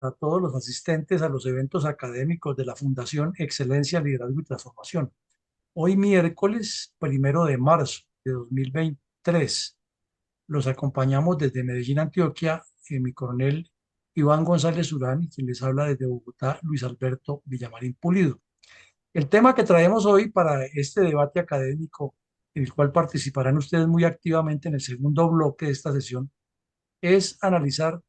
a todos los asistentes a los eventos académicos de la Fundación Excelencia, Liderazgo y Transformación. Hoy miércoles 1 de marzo de 2023 los acompañamos desde Medellín, Antioquia, mi coronel Iván González Urán y quien les habla desde Bogotá, Luis Alberto Villamarín Pulido. El tema que traemos hoy para este debate académico, en el cual participarán ustedes muy activamente en el segundo bloque de esta sesión, es analizar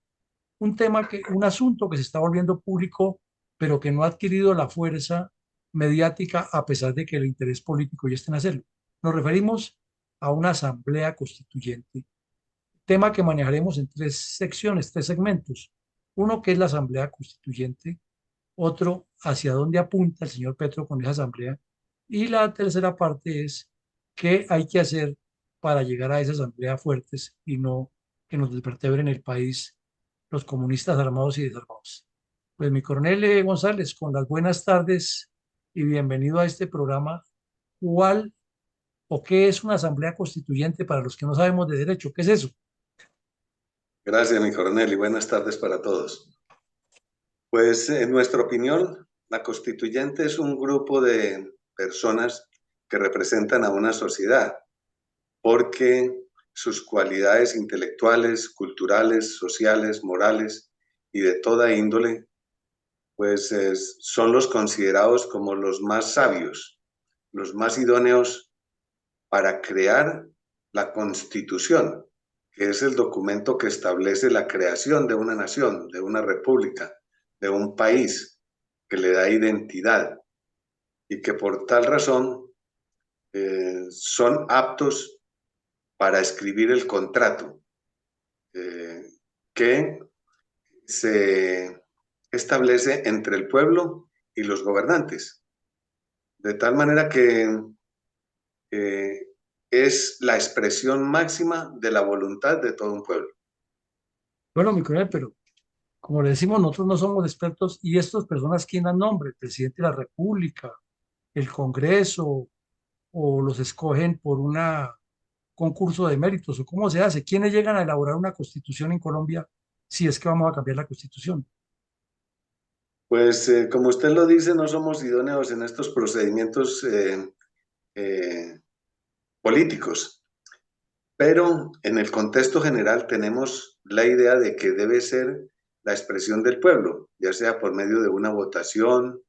un asunto que se está volviendo público, pero que no ha adquirido la fuerza mediática a pesar de que el interés político ya está en hacerlo. Nos referimos a una asamblea constituyente, tema que manejaremos en tres secciones, tres segmentos. Uno que es la asamblea constituyente, otro hacia dónde apunta el señor Petro con esa asamblea, y la tercera parte es qué hay que hacer para llegar a esa asamblea fuertes y no que nos desvertebren el país los comunistas armados y desarmados. Pues mi coronel González, con las buenas tardes y bienvenido a este programa. ¿Cuál o qué es una asamblea constituyente para los que no sabemos de derecho? ¿Qué es eso? Gracias, mi coronel, y buenas tardes para todos. Pues, en nuestra opinión, la constituyente es un grupo de personas que representan a una sociedad, porque sus cualidades intelectuales, culturales, sociales, morales y de toda índole, pues son los considerados como los más sabios, los más idóneos para crear la Constitución, que es el documento que establece la creación de una nación, de una república, de un país, que le da identidad y que por tal razón son aptos para escribir el contrato eh, que se establece entre el pueblo y los gobernantes. De tal manera que eh, es la expresión máxima de la voluntad de todo un pueblo. Bueno, mi coronel, pero como le decimos, nosotros no somos expertos y estas personas, ¿quién dan nombre? El presidente de la República, el Congreso, o los escogen por un concurso de méritos, o cómo se hace. ¿Quiénes llegan a elaborar una constitución en Colombia si es que vamos a cambiar la constitución? Pues como usted lo dice, no somos idóneos en estos procedimientos eh, políticos, pero en el contexto general tenemos la idea de que debe ser la expresión del pueblo, ya sea por medio de una votación,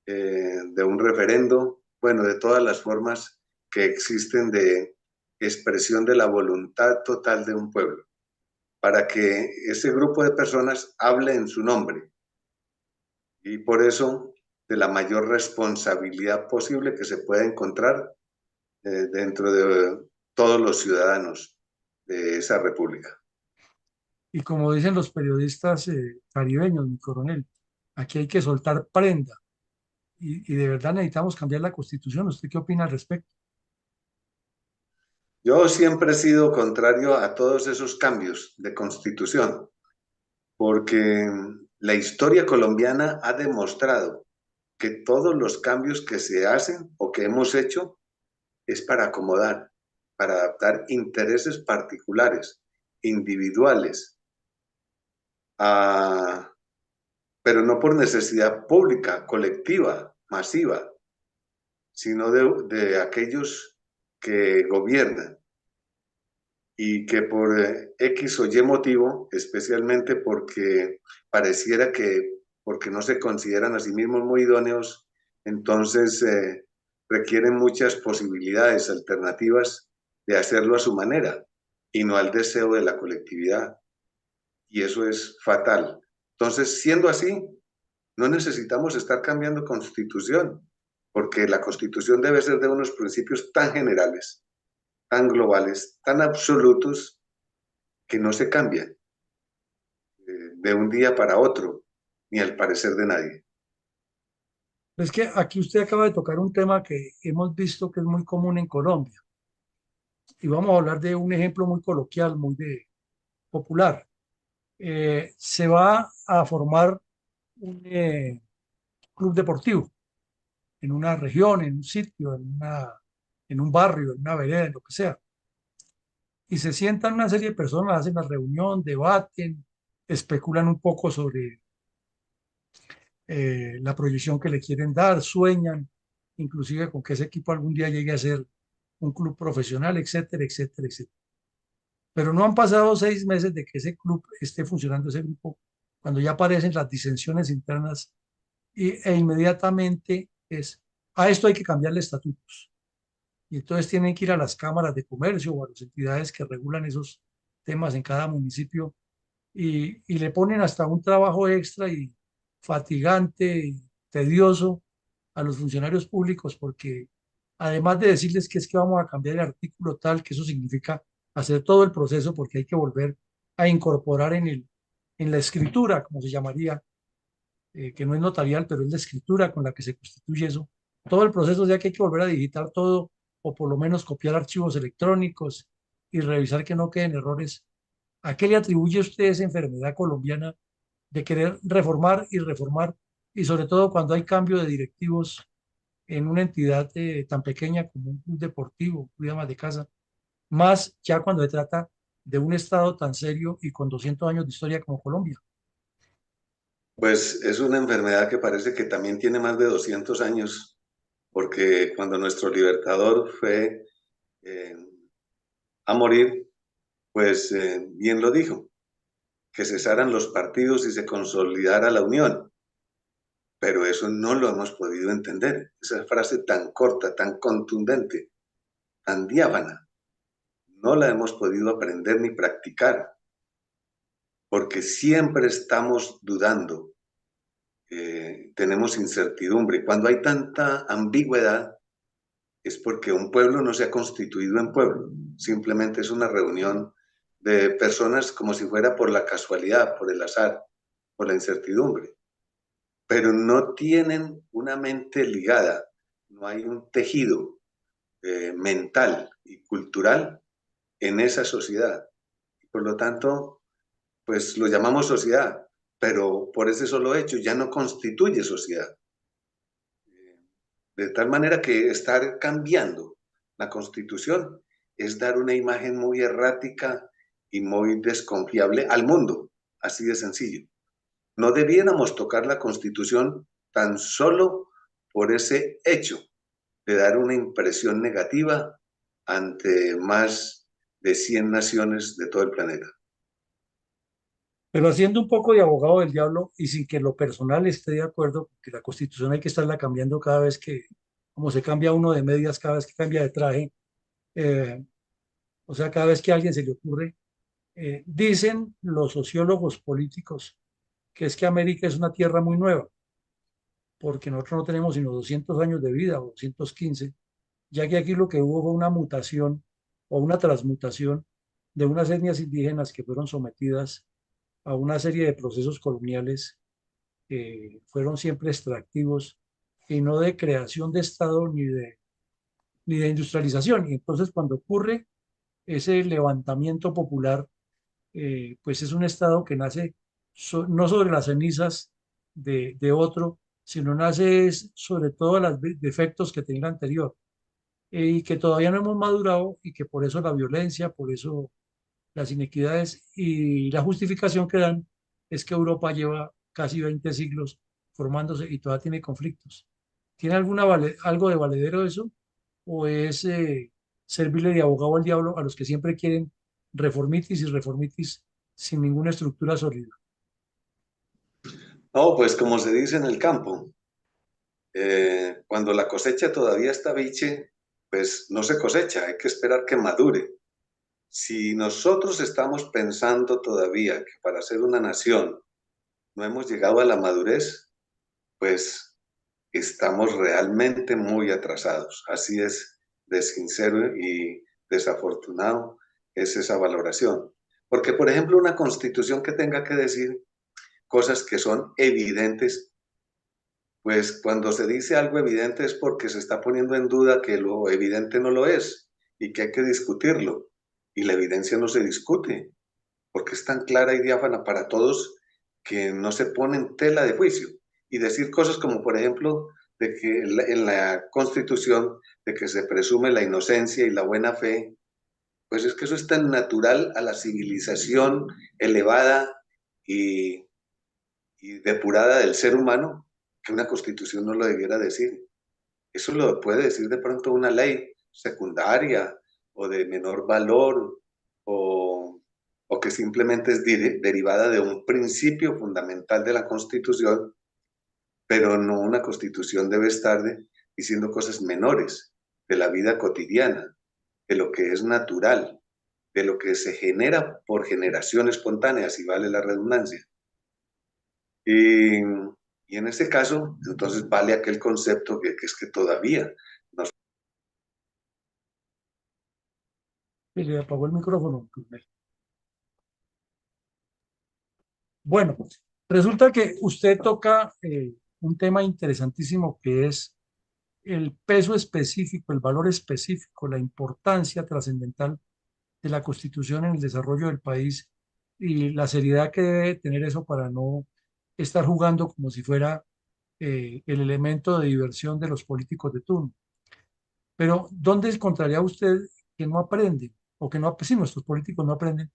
de un referendo, bueno, de todas las formas que existen de expresión de la voluntad total de un pueblo, para que ese grupo de personas hable en su nombre y por eso de la mayor responsabilidad posible que se pueda encontrar dentro de todos los ciudadanos de esa república. Y como dicen los periodistas caribeños, mi coronel, aquí hay que soltar prenda y de verdad necesitamos cambiar la constitución. ¿Usted qué opina al respecto? Yo siempre he sido contrario a todos esos cambios de constitución, porque la historia colombiana ha demostrado que todos los cambios que se hacen o que hemos hecho es para acomodar, para adaptar intereses particulares, individuales, a, pero no por necesidad pública, colectiva, masiva, sino de aquellos que gobiernan y que por X o Y motivo, especialmente porque pareciera que porque no se consideran a sí mismos muy idóneos, entonces requieren muchas posibilidades alternativas de hacerlo a su manera y no al deseo de la colectividad. Y eso es fatal. Entonces, siendo así, no necesitamos estar cambiando constitución, porque la constitución debe ser de unos principios tan generales, tan globales, tan absolutos, que no se cambian de un día para otro, ni al parecer de nadie. Es que aquí usted acaba de tocar un tema que hemos visto que es muy común en Colombia. Y vamos a hablar de un ejemplo muy coloquial, popular. Se va a formar un club deportivo en una región, en un sitio, en un barrio, en una vereda, en lo que sea. Y se sientan una serie de personas, hacen la reunión, debaten, especulan un poco sobre la proyección que le quieren dar, sueñan inclusive con que ese equipo algún día llegue a ser un club profesional, etcétera, etcétera, etcétera. Pero no han pasado 6 meses de que ese club esté funcionando, ese grupo, cuando ya aparecen las disensiones internas e inmediatamente es, a esto hay que cambiarle estatutos. Y entonces tienen que ir a las cámaras de comercio o a las entidades que regulan esos temas en cada municipio y le ponen hasta un trabajo extra y fatigante y tedioso a los funcionarios públicos porque además de decirles que es que vamos a cambiar el artículo tal, que eso significa hacer todo el proceso porque hay que volver a incorporar en la escritura, como se llamaría, que no es notarial, pero es la escritura con la que se constituye eso. Todo el proceso, ya que hay que volver a digitar todo o por lo menos copiar archivos electrónicos y revisar que no queden errores. ¿A qué le atribuye usted esa enfermedad colombiana de querer reformar y reformar? Y sobre todo cuando hay cambio de directivos en una entidad tan pequeña como un club deportivo, un ama de casa, más ya cuando se trata de un estado tan serio y con 200 años de historia como Colombia. Pues es una enfermedad que parece que también tiene más de 200 años, porque cuando nuestro libertador fue eh, a morir, pues bien lo dijo, que cesaran los partidos y se consolidara la unión. Pero eso no lo hemos podido entender. Esa frase tan corta, tan contundente, tan diáfana, no la hemos podido aprender ni practicar, porque siempre estamos dudando, tenemos incertidumbre. Cuando hay tanta ambigüedad, es porque un pueblo no se ha constituido en pueblo, simplemente es una reunión de personas como si fuera por la casualidad, por el azar, por la incertidumbre, pero no tienen una mente ligada, no hay un tejido mental y cultural en esa sociedad. Por lo tanto, pues lo llamamos sociedad, pero por ese solo hecho ya no constituye sociedad. De tal manera que estar cambiando la constitución es dar una imagen muy errática y muy desconfiable al mundo, así de sencillo. No debiéramos tocar la constitución tan solo por ese hecho de dar una impresión negativa ante más de 100 naciones de todo el planeta. Pero haciendo un poco de abogado del diablo y sin que lo personal esté de acuerdo, porque la constitución hay que estarla cambiando cada vez que, como se cambia uno de medias, cada vez que cambia de traje, eh, o sea, cada vez que a alguien se le ocurre, dicen los sociólogos políticos que es que América es una tierra muy nueva, porque nosotros no tenemos sino 200 años de vida o 215, ya que aquí lo que hubo fue una mutación o una transmutación de unas etnias indígenas que fueron sometidas a una serie de procesos coloniales que fueron siempre extractivos y no de creación de Estado ni de industrialización. Y entonces cuando ocurre ese levantamiento popular, pues es un Estado que nace no sobre las cenizas de otro, sino nace sobre todo los defectos que tenía el anterior y que todavía no hemos madurado y que por eso la violencia, por eso las inequidades y la justificación que dan es que Europa lleva casi 20 siglos formándose y todavía tiene conflictos. ¿Tiene algo de valedero eso? ¿O es servirle de abogado al diablo a los que siempre quieren reformitis y reformitis sin ninguna estructura sólida? No, pues como se dice en el campo, cuando la cosecha todavía está biche, pues no se cosecha, hay que esperar que madure. Si nosotros estamos pensando todavía que para ser una nación no hemos llegado a la madurez, pues estamos realmente muy atrasados. Así es de sincero y desafortunado es esa valoración. Porque, por ejemplo, una constitución que tenga que decir cosas que son evidentes, pues cuando se dice algo evidente es porque se está poniendo en duda que lo evidente no lo es y que hay que discutirlo. Y la evidencia no se discute, porque es tan clara y diáfana para todos que no se pone en tela de juicio. Y decir cosas como, por ejemplo, de que en la Constitución, de que se presume la inocencia y la buena fe, pues es que eso es tan natural a la civilización elevada y, y depurada del ser humano, que una constitución no lo debiera decir. Eso lo puede decir de pronto una ley secundaria o de menor valor o que simplemente es derivada de un principio fundamental de la Constitución, pero no una Constitución debe estar diciendo cosas menores de la vida cotidiana, de lo que es natural, de lo que se genera por generación espontánea, si vale la redundancia. Y, y en este caso, entonces vale aquel concepto que es que todavía nos... Se le apagó el micrófono. Bueno, resulta que usted toca un tema interesantísimo que es el peso específico, el valor específico, la importancia trascendental de la Constitución en el desarrollo del país y la seriedad que debe tener eso para no estar jugando como si fuera el elemento de diversión de los políticos de turno. Pero, ¿dónde encontraría usted que no aprenden? O que no, pues sí, nuestros políticos no aprenden,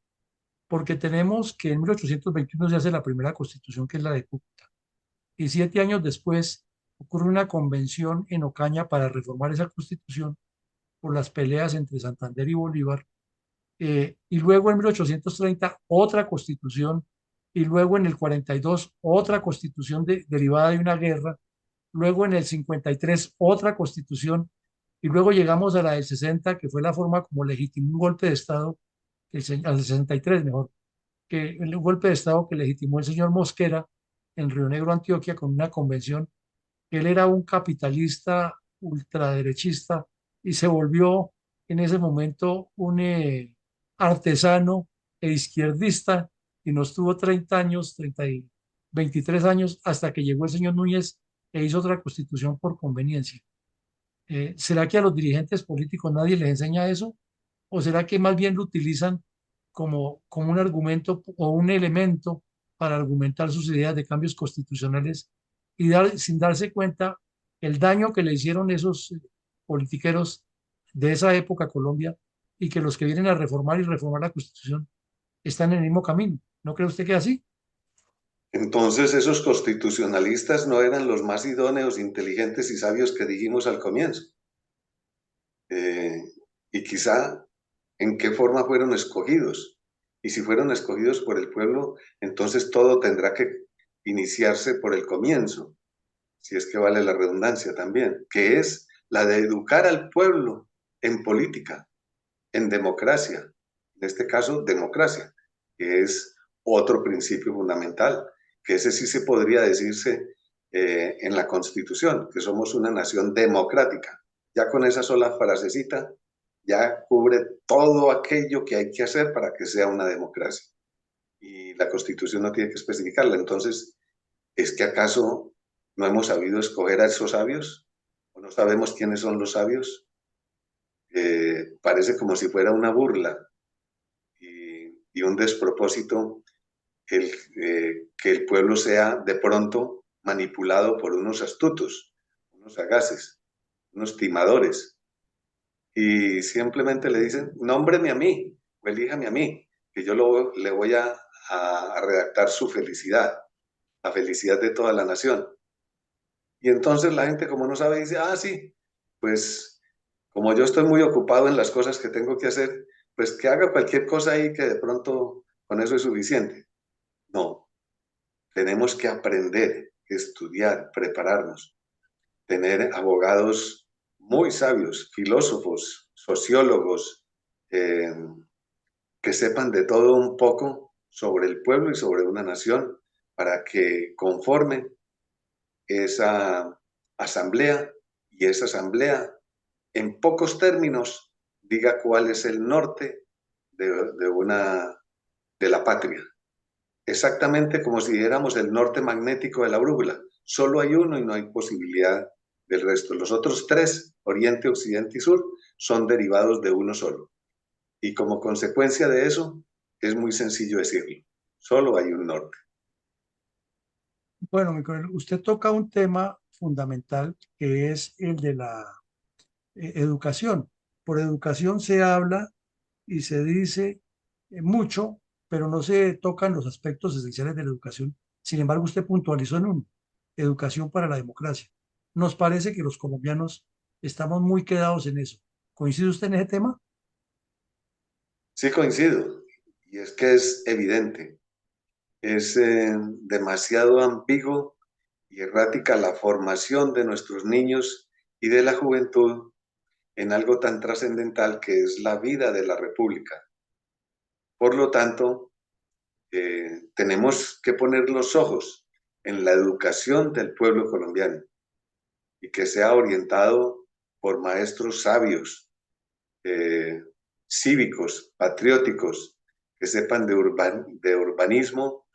porque tenemos que en 1821 se hace la primera constitución, que es la de Cúcuta, y 7 años después ocurre una convención en Ocaña para reformar esa constitución por las peleas entre Santander y Bolívar, y luego en 1830 otra constitución, y luego en el 42 otra constitución derivada de una guerra, luego en el 53 otra constitución, y luego llegamos a la del 60, que fue la forma como legitimó un golpe de Estado, al 63 mejor, que el golpe de Estado que legitimó el señor Mosquera en Río Negro, Antioquia, con una convención. Él era un capitalista ultraderechista y se volvió en ese momento un artesano e izquierdista, y nos tuvo 30 años, 23 años, hasta que llegó el señor Núñez e hizo otra constitución por conveniencia. ¿Será que a los dirigentes políticos nadie les enseña eso? ¿O será que más bien lo utilizan como un argumento o un elemento para argumentar sus ideas de cambios constitucionales y sin darse cuenta el daño que le hicieron esos politiqueros de esa época a Colombia, y que los que vienen a reformar y reformar la Constitución están en el mismo camino? ¿No cree usted que es así? Entonces esos constitucionalistas no eran los más idóneos, inteligentes y sabios que dijimos al comienzo. Y quizá en qué forma fueron escogidos. Y si fueron escogidos por el pueblo, entonces todo tendrá que iniciarse por el comienzo, si es que vale la redundancia también, que es la de educar al pueblo en política, en democracia, en este caso democracia, que es otro principio fundamental, que ese sí se podría decirse en la Constitución, que somos una nación democrática. Ya con esa sola frasecita ya cubre todo aquello que hay que hacer para que sea una democracia. Y la Constitución no tiene que especificarla. Entonces, ¿es que acaso no hemos sabido escoger a esos sabios? ¿O no sabemos quiénes son los sabios? Parece como si fuera una burla y un despropósito que el pueblo sea de pronto manipulado por unos astutos, unos sagaces, unos timadores, y simplemente le dicen, nómbreme a mí, o elíjame a mí, que yo le voy a redactar su felicidad, la felicidad de toda la nación. Y entonces la gente, como no sabe, dice, ah, sí, pues como yo estoy muy ocupado en las cosas que tengo que hacer, pues que haga cualquier cosa ahí que de pronto con eso es suficiente. No, tenemos que aprender, estudiar, prepararnos, tener abogados muy sabios, filósofos, sociólogos, eh, que sepan de todo un poco sobre el pueblo y sobre una nación para que conformen esa asamblea y esa asamblea en pocos términos diga cuál es el norte de de la patria. Exactamente como si diéramos el norte magnético de la brújula. Solo hay uno y no hay posibilidad del resto. Los otros tres, oriente, occidente y sur, son derivados de uno solo. Y como consecuencia de eso, es muy sencillo decirlo. Solo hay un norte. Bueno, mi coronel, usted toca un tema fundamental, que es el de la educación. Por educación se habla y se dice mucho, pero no se tocan los aspectos esenciales de la educación. Sin embargo, usted puntualizó en uno. educación para la democracia. Nos parece que los colombianos estamos muy quedados en eso. ¿Coincide usted en ese tema? Sí coincido, y es que es evidente, es demasiado ambiguo y errática la formación de nuestros niños y de la juventud en algo tan trascendental que es la vida de la República. Por lo tanto, tenemos que poner los ojos en la educación del pueblo colombiano y que sea orientado por maestros sabios, eh, cívicos, patrióticos, que sepan de urbanismo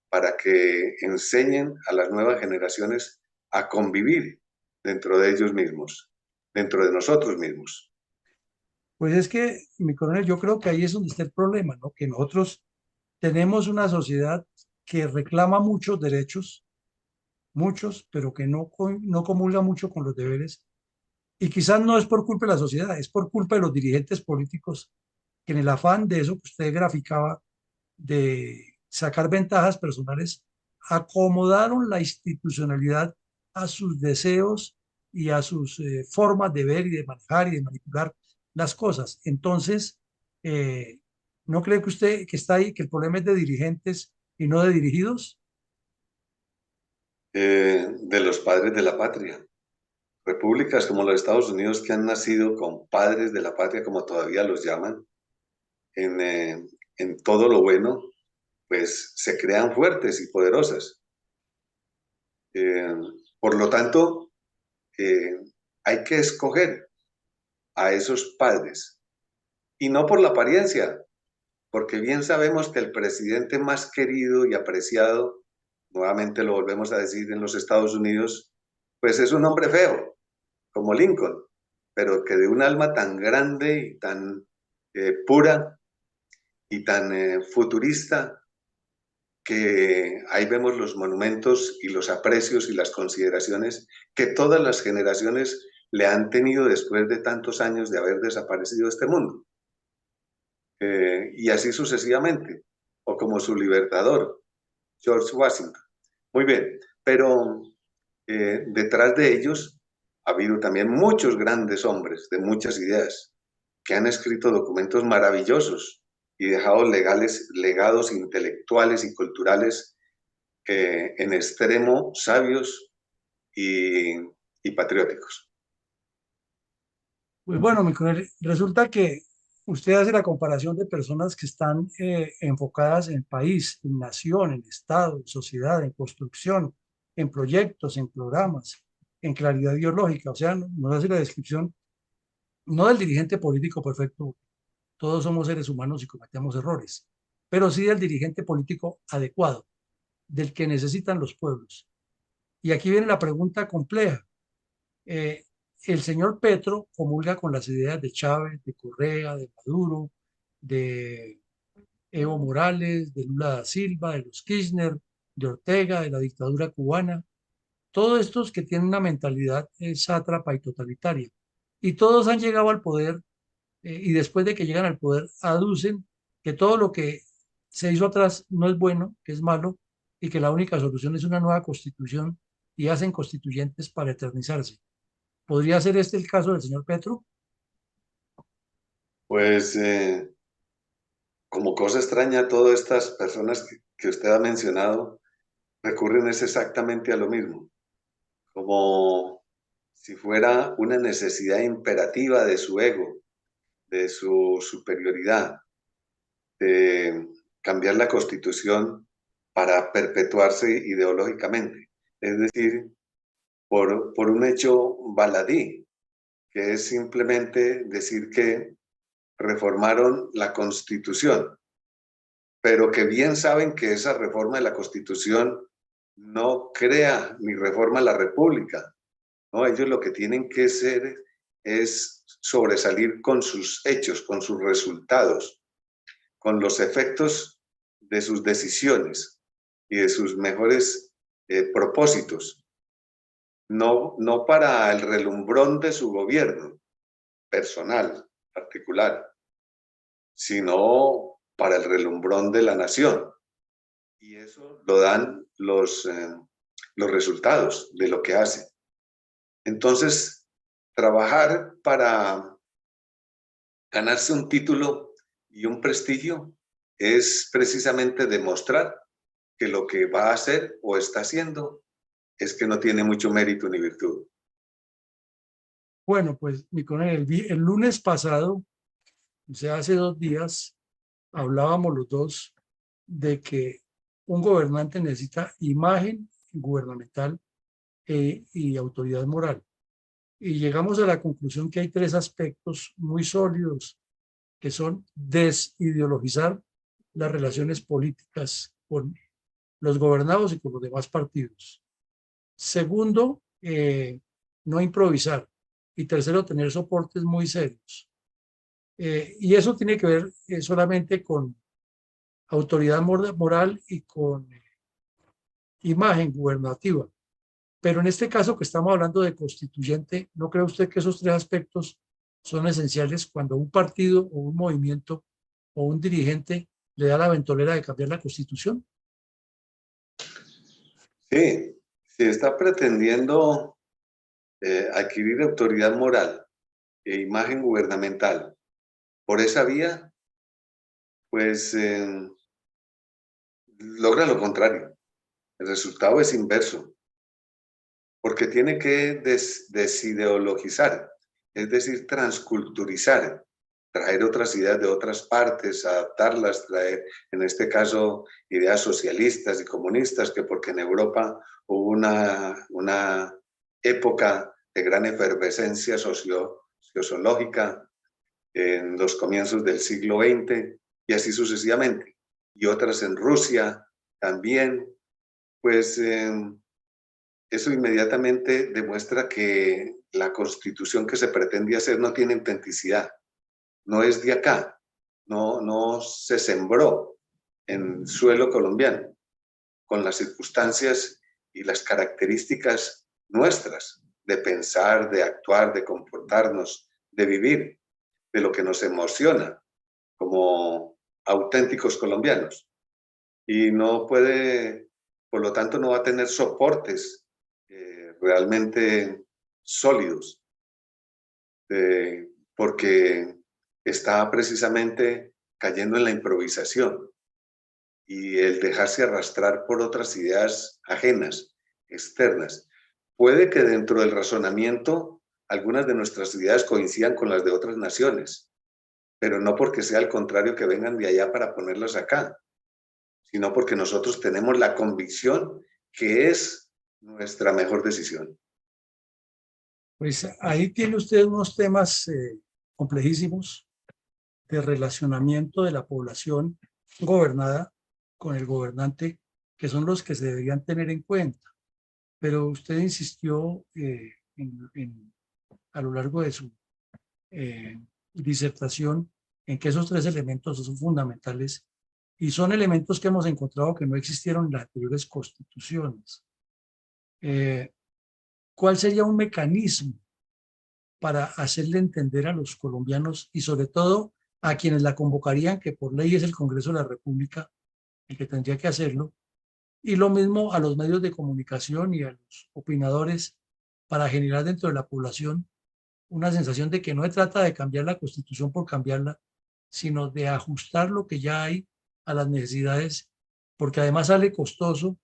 para que enseñen a las nuevas generaciones a convivir dentro de ellos mismos, dentro de nosotros mismos. Pues es que, mi coronel, yo creo que ahí es donde está el problema, ¿no? Que nosotros tenemos una sociedad que reclama muchos derechos, muchos, pero que no comulga mucho con los deberes. Y quizás no es por culpa de la sociedad, es por culpa de los dirigentes políticos que en el afán de eso que usted graficaba, de sacar ventajas personales, acomodaron la institucionalidad a sus deseos y a sus formas de ver y de manejar y de manipular las cosas. Entonces, eh, ¿no cree que usted que está ahí, que el problema es de dirigentes y no de dirigidos? De los padres de la patria. Repúblicas como los Estados Unidos que han nacido con padres de la patria, como todavía los llaman, en, en todo lo bueno, pues se crean fuertes y poderosas. Eh, por lo tanto, eh, hay que escoger a esos padres y no por la apariencia, porque bien sabemos que el presidente más querido y apreciado, nuevamente lo volvemos a decir en los Estados Unidos, pues es un hombre feo, como Lincoln, pero que de un alma tan grande y tan pura y tan futurista, que ahí vemos los monumentos y los aprecios y las consideraciones que todas las generaciones le han tenido después de tantos años de haber desaparecido de este mundo. Y así sucesivamente, o como su libertador, George Washington. Muy bien, pero detrás de ellos ha habido también muchos grandes hombres de muchas ideas que han escrito documentos maravillosos y dejado legados intelectuales y culturales en extremo sabios y patrióticos. Pues bueno, mi coronel, resulta que usted hace la comparación de personas que están enfocadas en país, en nación, en Estado, en sociedad, en construcción, en proyectos, en programas, en claridad ideológica. O sea, nos hace la descripción no del dirigente político perfecto, todos somos seres humanos y cometemos errores, pero sí del dirigente político adecuado, del que necesitan los pueblos. Y aquí viene la pregunta compleja. Eh, el señor Petro comulga con las ideas de Chávez, de Correa, de Maduro, de Evo Morales, de Lula da Silva, de los Kirchner, de Ortega, de la dictadura cubana, todos estos que tienen una mentalidad sátrapa y totalitaria. Y todos han llegado al poder y después de que llegan al poder aducen que todo lo que se hizo atrás no es bueno, que es malo, y que la única solución es una nueva constitución y hacen constituyentes para eternizarse. ¿Podría ser este el caso del señor Petro? Pues como cosa extraña, todas estas personas que usted ha mencionado recurren es exactamente a lo mismo, como si fuera una necesidad imperativa de su ego, de su superioridad, de cambiar la constitución para perpetuarse ideológicamente. Es decir, por un hecho baladí, que es simplemente decir que reformaron la constitución, pero que bien saben que esa reforma de la constitución no crea ni reforma la república, ¿no? Ellos lo que tienen que hacer es sobresalir con sus hechos, con sus resultados, con los efectos de sus decisiones y de sus mejores propósitos, no para el relumbrón de su gobierno personal, particular, sino para el relumbrón de la nación. Y eso lo dan los resultados de lo que hace. Entonces, trabajar para ganarse un título y un prestigio es precisamente demostrar que lo que va a hacer o está haciendo es que no tiene mucho mérito ni virtud. Bueno, pues mi coronel, el lunes pasado, o sea, hace 2 días, hablábamos los dos de que un gobernante necesita imagen gubernamental y autoridad moral. Y llegamos a la conclusión que hay 3 aspectos muy sólidos, que son desideologizar las relaciones políticas con los gobernados y con los demás partidos. Segundo, no improvisar. Y tercero, tener soportes muy serios. Y eso tiene que ver solamente con autoridad moral y con imagen gubernativa. Pero en este caso que estamos hablando de constituyente, ¿no cree usted que esos 3 aspectos son esenciales cuando un partido o un movimiento o un dirigente le da la ventolera de cambiar la Constitución? Sí, si está pretendiendo adquirir autoridad moral e imagen gubernamental por esa vía, pues logra lo contrario. El resultado es inverso, porque tiene que desideologizar, es decir, transculturizar, traer otras ideas de otras partes, adaptarlas, traer, en este caso, ideas socialistas y comunistas, que porque en Europa hubo una época de gran efervescencia sociológica en los comienzos del siglo XX y así sucesivamente, y otras en Rusia también, pues eso inmediatamente demuestra que la constitución que se pretende hacer no tiene autenticidad, no es de acá, no se sembró en suelo colombiano, con las circunstancias y las características nuestras de pensar, de actuar, de comportarnos, de vivir, de lo que nos emociona como auténticos colombianos. Y no puede, por lo tanto, no va a tener soportes realmente sólidos, porque está precisamente cayendo en la improvisación y el dejarse arrastrar por otras ideas ajenas, externas. Puede que dentro del razonamiento algunas de nuestras ideas coincidan con las de otras naciones, pero no porque sea al contrario que vengan de allá para ponerlas acá, sino porque nosotros tenemos la convicción que es nuestra mejor decisión. Pues ahí tiene usted unos temas complejísimos de relacionamiento de la población gobernada con el gobernante, que son los que se deberían tener en cuenta. Pero usted insistió a lo largo de su eh, disertación en que esos 3 elementos son fundamentales y son elementos que hemos encontrado que no existieron en las anteriores constituciones. ¿Cuál sería un mecanismo para hacerle entender a los colombianos y sobre todo a quienes la convocarían, que por ley es el Congreso de la República el que tendría que hacerlo, y lo mismo a los medios de comunicación y a los opinadores, para generar dentro de la población una sensación de que no se trata de cambiar la Constitución por cambiarla, sino de ajustar lo que ya hay a las necesidades, porque además sale costoso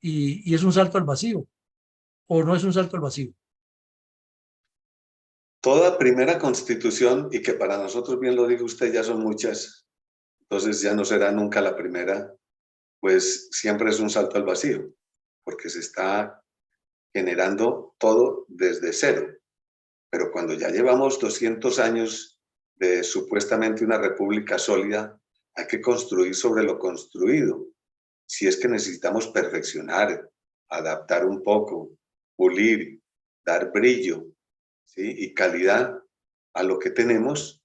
y es un salto al vacío, o no es un salto al vacío? Toda primera constitución, y que para nosotros, bien lo dijo usted, ya son muchas, entonces ya no será nunca la primera, pues siempre es un salto al vacío, porque se está generando todo desde cero. Pero cuando ya llevamos 200 años de supuestamente una república sólida, hay que construir sobre lo construido. Si es que necesitamos perfeccionar, adaptar un poco, pulir, dar brillo, ¿sí?, y calidad a lo que tenemos,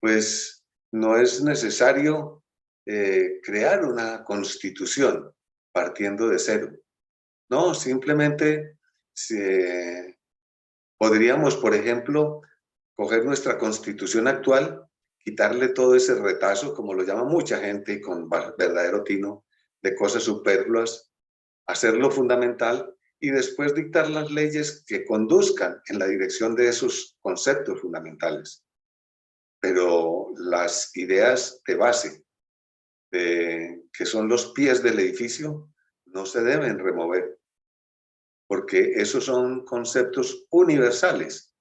pues no es necesario crear una constitución partiendo de cero. No, simplemente podríamos, por ejemplo, coger nuestra constitución actual, quitarle todo ese retazo, como lo llama mucha gente y con verdadero tino, de cosas superfluas, hacerlo fundamental y después dictar las leyes que conduzcan en la dirección de esos conceptos fundamentales. Pero las ideas de base, que son los pies del edificio, no se deben remover, porque esos son conceptos universales.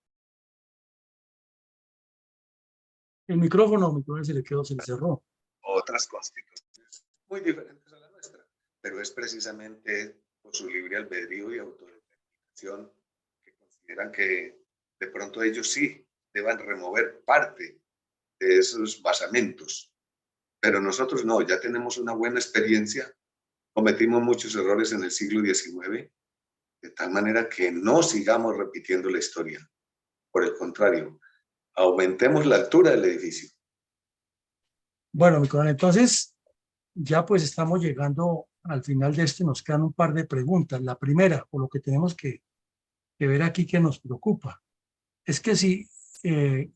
El micrófono se le quedó, se le cerró. Otras constituciones muy diferentes a la nuestra, pero es precisamente por su libre albedrío y autodeterminación que consideran que de pronto ellos sí deban remover parte de esos basamentos, pero nosotros no, ya tenemos una buena experiencia, cometimos muchos errores en el siglo XIX, de tal manera que no sigamos repitiendo la historia. Por el contrario, aumentemos la altura del edificio. Bueno, mi coronel, entonces ya pues estamos llegando al final de esto y nos quedan un par de preguntas. La primera, o lo que tenemos que ver aquí que nos preocupa, es que si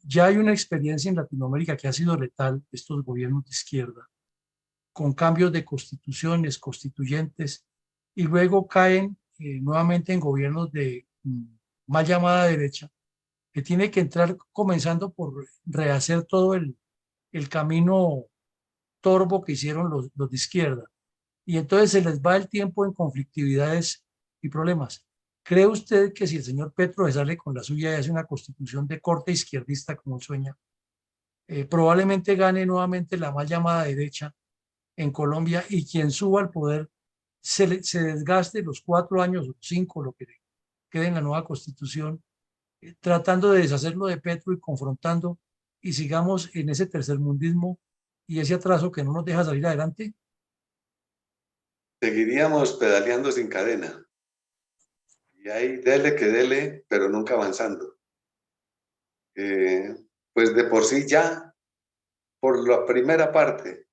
ya hay una experiencia en Latinoamérica que ha sido letal, estos gobiernos de izquierda, con cambios de constituciones, constituyentes, y luego caen nuevamente en gobiernos de mal llamada derecha, que tiene que entrar comenzando por rehacer todo el camino torvo que hicieron los de izquierda. Y entonces se les va el tiempo en conflictividades y problemas. ¿Cree usted que si el señor Petro se sale con la suya y hace una constitución de corte izquierdista como él sueña, probablemente gane nuevamente la mal llamada derecha en Colombia y quien suba al poder se desgaste los 4 años o 5, lo que quede en la nueva constitución, tratando de deshacerlo de Petro y confrontando y sigamos en ese tercermundismo y ese atraso que no nos deja salir adelante? Seguiríamos pedaleando sin cadena. Y ahí dele que dele, pero nunca avanzando. Pues de por sí ya, por la primera parte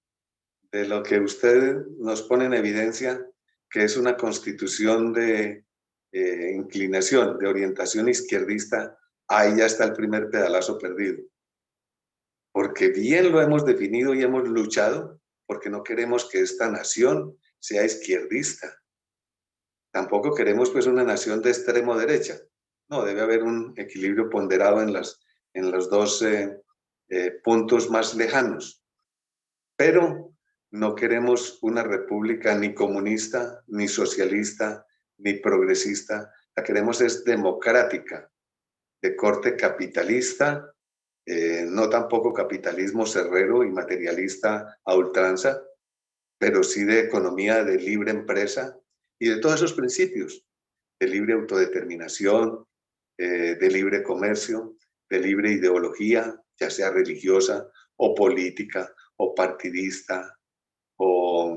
de lo que usted nos pone en evidencia, que es una constitución de inclinación, de orientación izquierdista, ahí ya está el primer pedalazo perdido. Porque bien lo hemos definido y hemos luchado, porque no queremos que esta nación sea izquierdista. Tampoco queremos pues una nación de extremo derecha. No, debe haber un equilibrio ponderado en los dos puntos más lejanos. Pero no queremos una república ni comunista, ni socialista, ni progresista. La queremos es democrática, de corte capitalista, no tampoco capitalismo cerrero y materialista a ultranza, pero sí de economía de libre empresa y de todos esos principios, de libre autodeterminación, de libre comercio, de libre ideología, ya sea religiosa o política o partidista o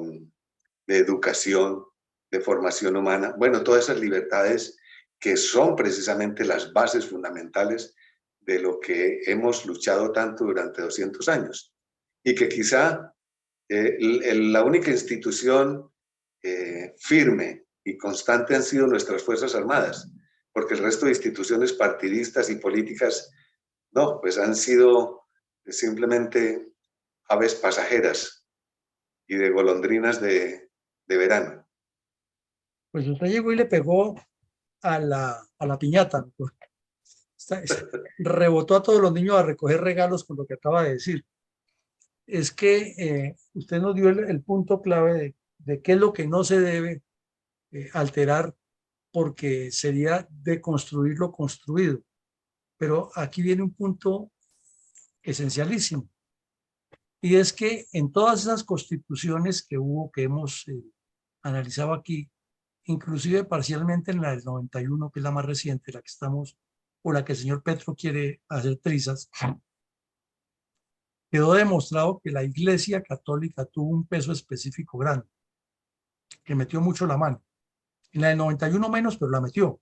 de educación, de formación humana. Bueno, todas esas libertades que son precisamente las bases fundamentales de lo que hemos luchado tanto durante 200 años y que quizá la única institución firme y constante han sido nuestras Fuerzas Armadas, porque el resto de instituciones partidistas y políticas, no, pues han sido simplemente aves pasajeras y de golondrinas de verano. Pues usted llegó y le pegó a la piñata. Rebotó a todos los niños a recoger regalos con lo que acaba de decir. Es que usted nos dio el punto clave de qué es lo que no se debe alterar porque sería deconstruir lo construido. Pero aquí viene un punto esencialísimo y es que en todas esas constituciones que hubo, que hemos analizado aquí, inclusive parcialmente en la del 91, que es la más reciente, la que estamos, o la que el señor Petro quiere hacer trizas, quedó demostrado que la Iglesia Católica tuvo un peso específico grande, que metió mucho la mano. En la del 91 menos, pero la metió.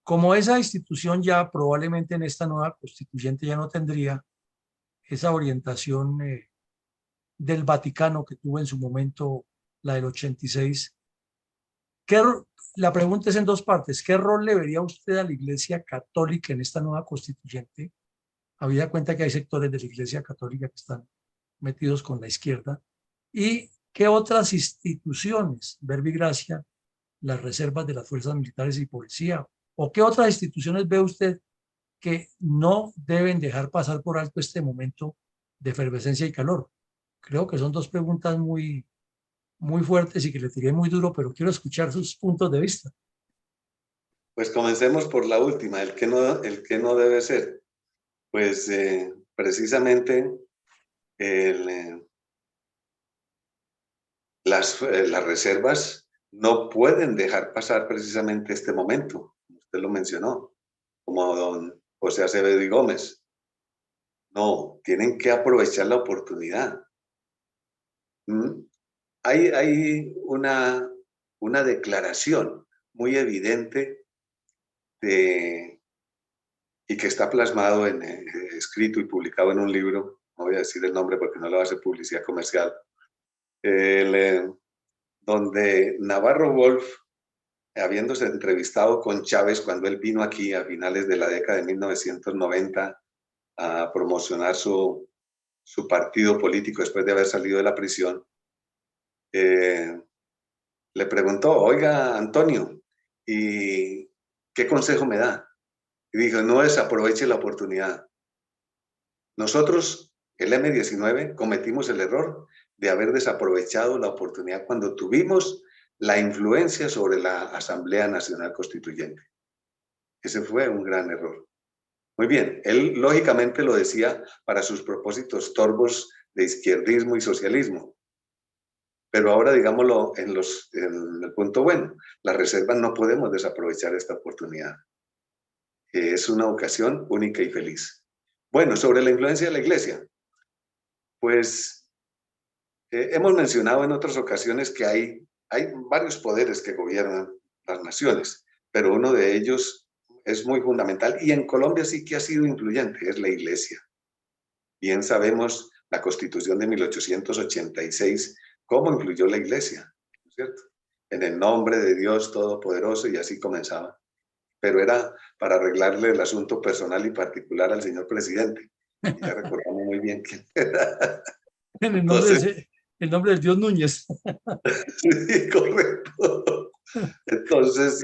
Como esa institución ya probablemente en esta nueva constituyente ya no tendría esa orientación del Vaticano que tuvo en su momento la del 86. La pregunta es en dos partes. ¿Qué rol le vería usted a la Iglesia Católica en esta nueva constituyente? Habida cuenta que hay sectores de la Iglesia Católica que están metidos con la izquierda. ¿Y qué otras instituciones, verbigracia, las reservas de las fuerzas militares y policía? ¿O qué otras instituciones ve usted que no deben dejar pasar por alto este momento de efervescencia y calor? Creo que son dos preguntas muy fuertes y que le tiré muy duro, pero quiero escuchar sus puntos de vista. Pues comencemos por la última, el que no debe ser. Pues precisamente el, las reservas no pueden dejar pasar precisamente este momento, como usted lo mencionó, como don José Acevedo y Gómez. No, tienen que aprovechar la oportunidad. ¿Mm? Hay una declaración muy evidente de, y que está plasmado en escrito y publicado en un libro, no voy a decir el nombre porque no le va a hacer publicidad comercial, el, donde Navarro Wolf, habiéndose entrevistado con Chávez cuando él vino aquí a finales de la década de 1990 a promocionar su partido político después de haber salido de la prisión, le preguntó, oiga, Antonio, ¿y qué consejo me da? Y dijo, no desaproveche la oportunidad. Nosotros, el M-19, cometimos el error de haber desaprovechado la oportunidad cuando tuvimos la influencia sobre la Asamblea Nacional Constituyente. Ese fue un gran error. Muy bien, él lógicamente lo decía para sus propósitos torvos de izquierdismo y socialismo. Pero ahora, digámoslo en el punto bueno, las reservas no podemos desaprovechar esta oportunidad. Es una ocasión única y feliz. Bueno, sobre la influencia de la Iglesia, pues hemos mencionado en otras ocasiones que hay varios poderes que gobiernan las naciones, pero uno de ellos es muy fundamental y en Colombia sí que ha sido influyente, es la Iglesia. Bien sabemos la Constitución de 1886, cómo influyó la Iglesia, ¿no es cierto? En el nombre de Dios Todopoderoso, y así comenzaba. Pero era para arreglarle el asunto personal y particular al señor presidente. Y ya recordamos muy bien quién era. En Entonces, el nombre del Dios Núñez. sí, correcto. Entonces,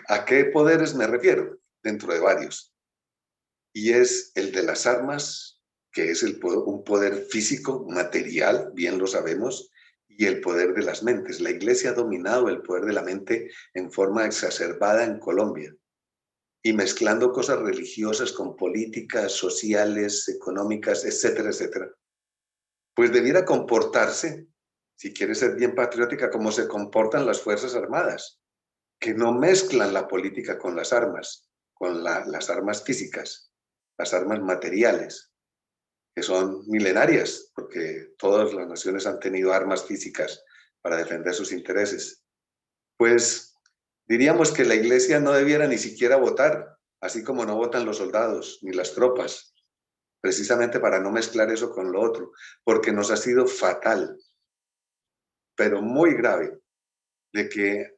¿a qué poderes me refiero? Dentro de varios. Y es el de las armas, que es un poder físico, material, bien lo sabemos, y el poder de las mentes. La Iglesia ha dominado el poder de la mente en forma exacerbada en Colombia y mezclando cosas religiosas con políticas, sociales, económicas, etcétera, etcétera. Pues debiera comportarse, si quiere ser bien patriótica, como se comportan las Fuerzas Armadas, que no mezclan la política con las armas, con las armas físicas, las armas materiales, que son milenarias, porque todas las naciones han tenido armas físicas para defender sus intereses. Pues diríamos que la Iglesia no debiera ni siquiera votar, así como no votan los soldados ni las tropas, precisamente para no mezclar eso con lo otro, porque nos ha sido fatal, pero muy grave, de que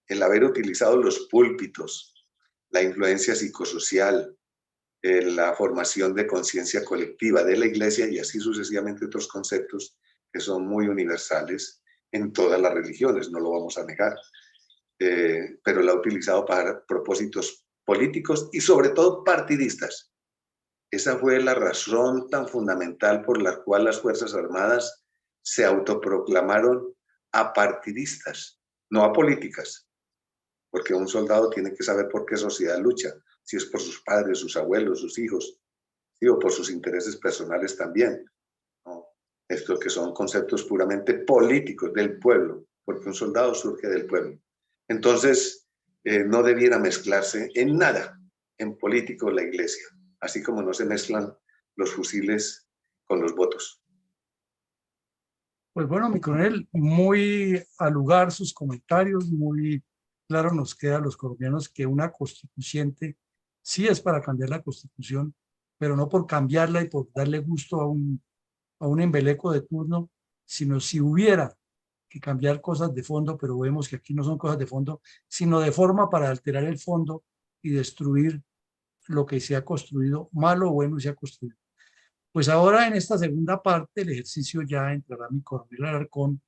el haber utilizado los púlpitos, la influencia psicosocial, la formación de conciencia colectiva de la Iglesia y así sucesivamente otros conceptos que son muy universales en todas las religiones, no lo vamos a negar, pero la ha utilizado para propósitos políticos y sobre todo partidistas. Esa fue la razón tan fundamental por la cual las Fuerzas Armadas se autoproclamaron apartidistas, no apolíticas, porque un soldado tiene que saber por qué sociedad lucha, si es por sus padres, sus abuelos, sus hijos, ¿sí? O por sus intereses personales también, ¿no? Estos que son conceptos puramente políticos del pueblo, porque un soldado surge del pueblo. Entonces, no debiera mezclarse en nada en político la Iglesia, así como no se mezclan los fusiles con los votos. Pues bueno, mi coronel, muy al lugar sus comentarios, muy claro nos queda a los colombianos que una constituyente sí es para cambiar la constitución, pero no por cambiarla y por darle gusto a un embeleco de turno, sino si hubiera que cambiar cosas de fondo, pero vemos que aquí no son cosas de fondo, sino de forma para alterar el fondo y destruir lo que se ha construido, malo o bueno se ha construido. Pues ahora en esta segunda parte del ejercicio ya entrará mi coronel Alarcón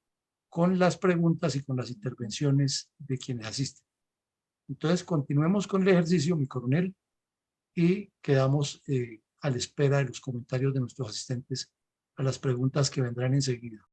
con las preguntas y con las intervenciones de quienes asisten. Entonces, continuemos con el ejercicio, mi coronel, y quedamos a la espera de los comentarios de nuestros asistentes a las preguntas que vendrán enseguida.